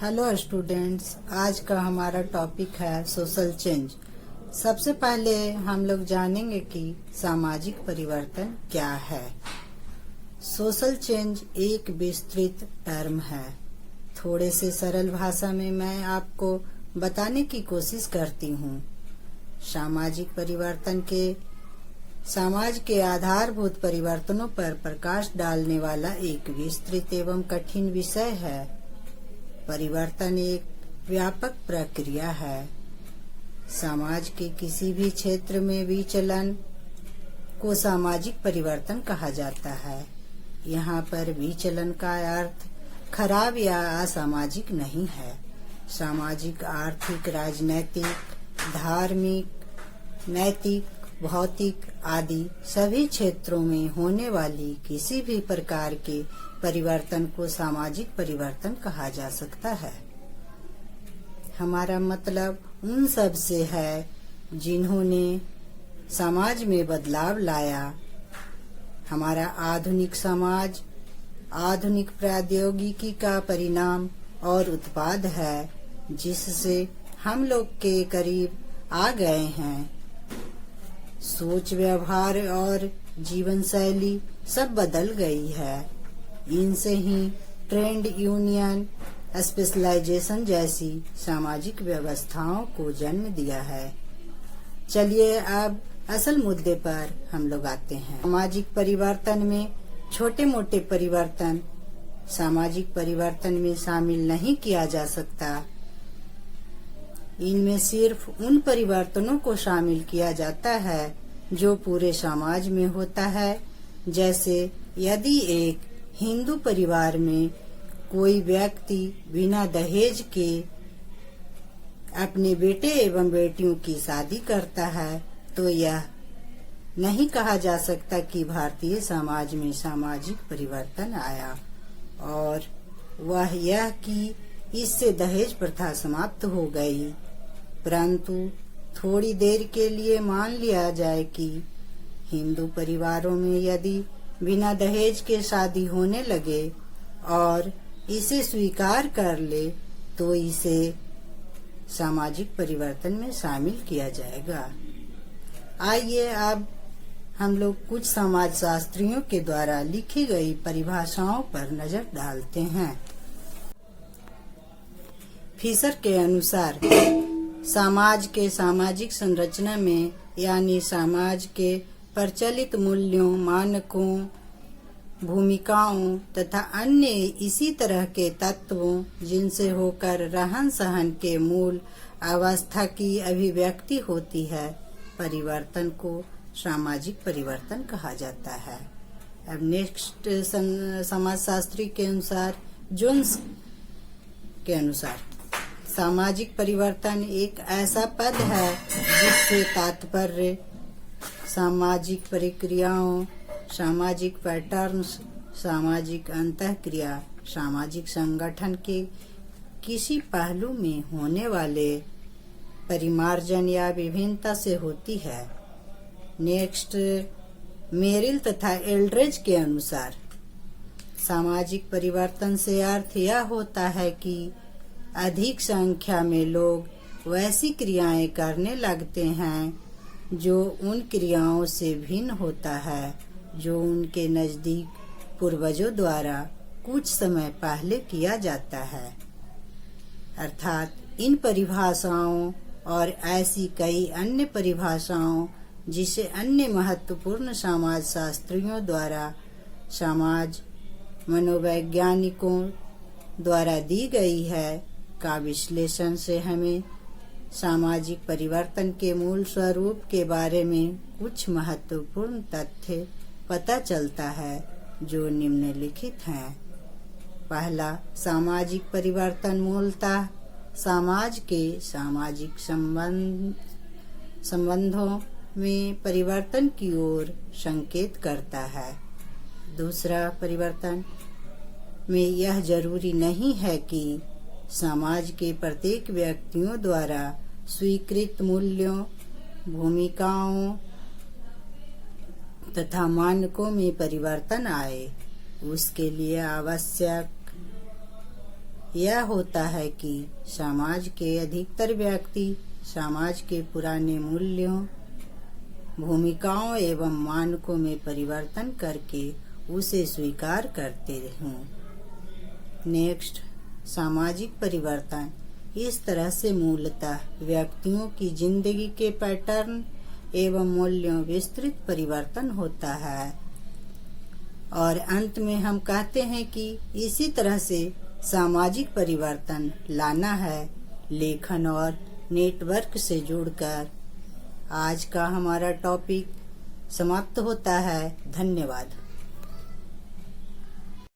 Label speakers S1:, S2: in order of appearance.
S1: Hello students, आज का हमारा टॉपिक है सोशल चेंज। सबसे पहले हम लोग जानेंगे कि सामाजिक परिवर्तन क्या है। सोशल चेंज एक विस्तृत टर्म है। थोड़े से सरल भाषा में मैं आपको बताने की कोशिश करती हूँ। सामाजिक परिवर्तन के समाज के आधारभूत परिवर्तनों पर प्रकाश डालने वाला एक विस्तृत एवं कठिन विषय है। परिवर्तन एक व्यापक प्रक्रिया है। समाज के किसी भी क्षेत्र में विचलन को सामाजिक परिवर्तन कहा जाता है। यहाँ पर विचलन का अर्थ खराब या असामाजिक नहीं है। सामाजिक, आर्थिक, राजनैतिक, धार्मिक, नैतिक, भौतिक आदि सभी क्षेत्रों में होने वाली किसी भी प्रकार के परिवर्तन को सामाजिक परिवर्तन कहा जा सकता है। हमारा मतलब उन सब से है जिन्होंने समाज में बदलाव लाया। हमारा आधुनिक समाज आधुनिक प्रौद्योगिकी का परिणाम और उत्पाद है, जिससे हम लोग के करीब आ गए हैं। सोच, व्यवहार और जीवन शैली सब बदल गई है। इनसे ही ट्रेड यूनियन, स्पेशलाइजेशन जैसी सामाजिक व्यवस्थाओं को जन्म दिया है। चलिए अब असल मुद्दे पर हम लोग आते हैं। सामाजिक परिवर्तन में छोटे मोटे परिवर्तन सामाजिक परिवर्तन में शामिल नहीं किया जा सकता। इनमें सिर्फ उन परिवर्तनों को शामिल किया जाता है जो पूरे समाज में होता है। जैसे यदि एक हिंदू परिवार में कोई व्यक्ति बिना दहेज के अपने बेटे एवं बेटियों की शादी करता है, तो यह नहीं कहा जा सकता कि भारतीय समाज में सामाजिक परिवर्तन आया, और वह यह कि इससे दहेज प्रथा समाप्त हो गई। परंतु थोड़ी देर के लिए मान लिया जाए कि हिंदू परिवारों में यदि बिना दहेज के शादी होने लगे और इसे स्वीकार कर ले, तो इसे सामाजिक परिवर्तन में शामिल किया जाएगा। आइए अब हम लोग कुछ समाजशास्त्रियों के द्वारा लिखी गई परिभाषाओं पर नजर डालते हैं। फिशर के अनुसार समाज के सामाजिक संरचना में, यानी समाज के प्रचलित मूल्यों, मानकों, भूमिकाओं तथा अन्य इसी तरह के तत्वों जिनसे होकर रहन सहन के मूल अवस्था की अभिव्यक्ति होती है, परिवर्तन को सामाजिक परिवर्तन कहा जाता है। अब नेक्स्ट समाजशास्त्री के अनुसार, जोन्स के अनुसार सामाजिक परिवर्तन एक ऐसा पद है जिससे तात्पर्य सामाजिक प्रक्रियाओं, सामाजिक पैटर्न्स, सामाजिक अंतःक्रिया, सामाजिक संगठन के किसी पहलू में होने वाले परिमार्जन या विभिन्नता से होती है। नेक्स्ट, मेरिल तथा एल्ड्रेज के अनुसार सामाजिक परिवर्तन से अर्थ यह होता है कि अधिक संख्या में लोग वैसी क्रियाएं करने लगते हैं जो उन क्रियाओं से भिन्न होता है जो उनके नजदीक पूर्वजों द्वारा कुछ समय पहले किया जाता है। अर्थात इन परिभाषाओं और ऐसी कई अन्य परिभाषाओं जिसे अन्य महत्वपूर्ण समाजशास्त्रियों द्वारा समाज मनोवैज्ञानिकों द्वारा दी गई है, का विश्लेषण से हमें सामाजिक परिवर्तन के मूल स्वरूप के बारे में कुछ महत्वपूर्ण तथ्य पता चलता है, जो निम्नलिखित हैं। पहला, सामाजिक परिवर्तन मूलतः समाज के सामाजिक संबंधों में परिवर्तन की ओर संकेत करता है। दूसरा, परिवर्तन में यह जरूरी नहीं है कि समाज के प्रत्येक व्यक्तियों द्वारा स्वीकृत मूल्यों, भूमिकाओं तथा मानकों में परिवर्तन आए। उसके लिए आवश्यक यह होता है कि समाज के अधिकतर व्यक्ति समाज के पुराने मूल्यों, भूमिकाओं एवं मानकों में परिवर्तन करके उसे स्वीकार करते हों। नेक्स्ट, सामाजिक परिवर्तन इस तरह से मूलतः व्यक्तियों की जिंदगी के पैटर्न एवं मूल्यों विस्तृत परिवर्तन होता है। और अंत में हम कहते हैं कि इसी तरह से सामाजिक परिवर्तन लाना है लेखन और नेटवर्क से जुड़कर। आज का हमारा टॉपिक समाप्त होता है। धन्यवाद।